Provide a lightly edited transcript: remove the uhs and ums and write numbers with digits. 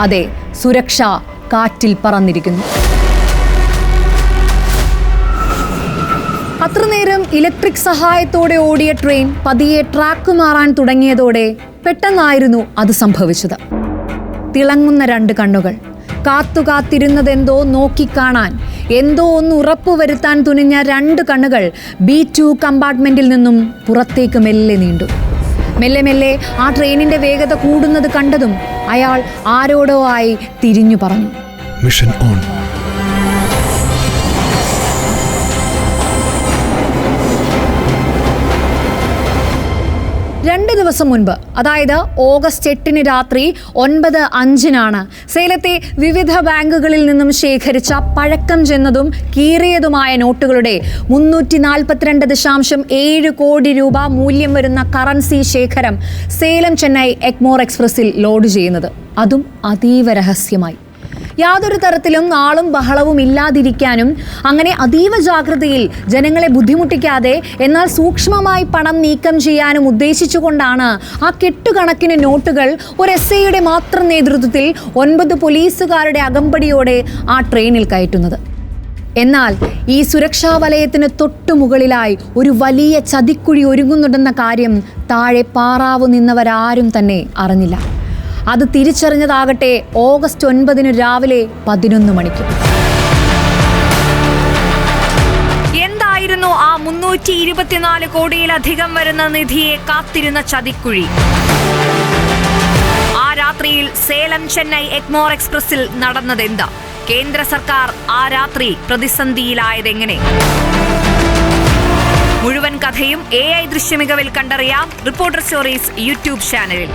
അതെ, സുരക്ഷ കാറ്റിൽ പറന്നിരിക്കുന്നു. അത്രനേരം ഇലക്ട്രിക് സഹായത്തോടെ ഓടിയ ട്രെയിൻ പതിയെ ട്രാക്ക് മാറാൻ തുടങ്ങിയതോടെ പെട്ടെന്നായിരുന്നു അത് സംഭവിച്ചത്. തിളങ്ങുന്ന 2 കണ്ണുകൾ, കാത്തിരുന്നതെന്തോ നോക്കിക്കാണാൻ, എന്തോ ഒന്ന് ഉറപ്പുവരുത്താൻ തുനിഞ്ഞ 2 കണ്ണുകൾ B2 കമ്പാർട്ട്മെന്റിൽ നിന്നും പുറത്തേക്ക് മെല്ലെ നീണ്ടു. മെല്ലെ ആ ട്രെയിനിന്റെ വേഗത കൂടുന്നത് കണ്ടതും അയാൾ ആരോടോ ആയി തിരിഞ്ഞു പറഞ്ഞു, മിഷൻ ഓൺ. രണ്ട് ദിവസം മുൻപ്, അതായത് ഓഗസ്റ്റ് 8 രാത്രി 9:05 സേലത്തെ വിവിധ ബാങ്കുകളിൽ നിന്നും ശേഖരിച്ച പഴക്കം ചെന്നതും കീറിയതുമായ നോട്ടുകളുടെ 342.7 കോടി രൂപ മൂല്യം വരുന്ന കറൻസി ശേഖരം സേലം ചെന്നൈ എഗ്മോർ എക്സ്പ്രസിൽ ലോഡ് ചെയ്യുന്നത്, അതും അതീവ രഹസ്യമായി. യാതൊരു തരത്തിലും ആളും ബഹളവും ഇല്ലാതിരിക്കാനും അങ്ങനെ അതീവ ജാഗ്രതയിൽ ജനങ്ങളെ ബുദ്ധിമുട്ടിക്കാതെ എന്നാൽ സൂക്ഷ്മമായി പണം നീക്കം ചെയ്യാനും ഉദ്ദേശിച്ചുകൊണ്ടാണ് ആ കെട്ടുകണക്കിന് നോട്ടുകൾ ഒരു SIയുടെ മാത്രം നേതൃത്വത്തിൽ 9 പോലീസുകാരുടെ അകമ്പടിയോടെ ആ ട്രെയിനിൽ കയറ്റുന്നത്. എന്നാൽ ഈ സുരക്ഷാ വലയത്തിന് തൊട്ടുമുകളിലായി ഒരു വലിയ ചതിക്കുഴി ഒരുങ്ങുന്നുണ്ടെന്ന കാര്യം താഴെ പാറാവു നിന്നവരാരും തന്നെ അറിഞ്ഞില്ല. അത് തിരിച്ചറിഞ്ഞതാകട്ടെ ഓഗസ്റ്റ് 9 രാവിലെ 11 മണിക്ക്. എന്തായിരുന്നു ആ 324 കോടിയിലധികം വരുന്ന നിധിയെ കാത്തിരുന്ന ചതിക്കുഴി? ആ രാത്രിയിൽ സേലം ചെന്നൈ എഗ്മോർ എക്സ്പ്രസിൽ നടന്നതെന്താ? കേന്ദ്ര സർക്കാർ ആ രാത്രി പ്രതിസന്ധിയിലായതെങ്ങനെ? മുഴുവൻ കഥയും AI ദൃശ്യമികവിൽ കണ്ടറിയാം റിപ്പോർട്ടർ സ്റ്റോറീസ് യൂട്യൂബ് ചാനലിൽ.